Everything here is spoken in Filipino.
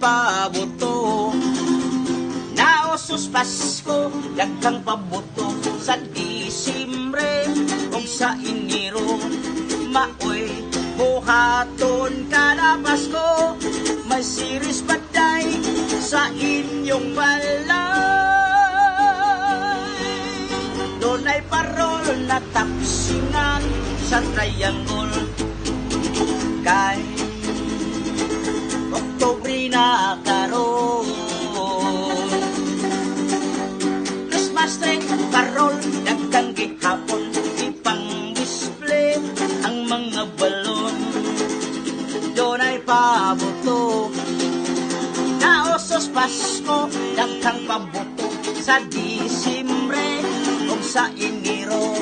pabuto. Naosos Pasko, daghang pabuto sa Disimbre ug sa Enero. Maoy, buhaton ka na Pasko, may siris paday sa inyong balay. Doon ay parol na tapsingan sa triangle, kay Oktubre na karon. Christmas tree, parol, daghang gihapon, ipang-display ang mga balon. Doon ay pabuto, naosos Pasko, daghang pabuto sa Disimbre ug sa Enero.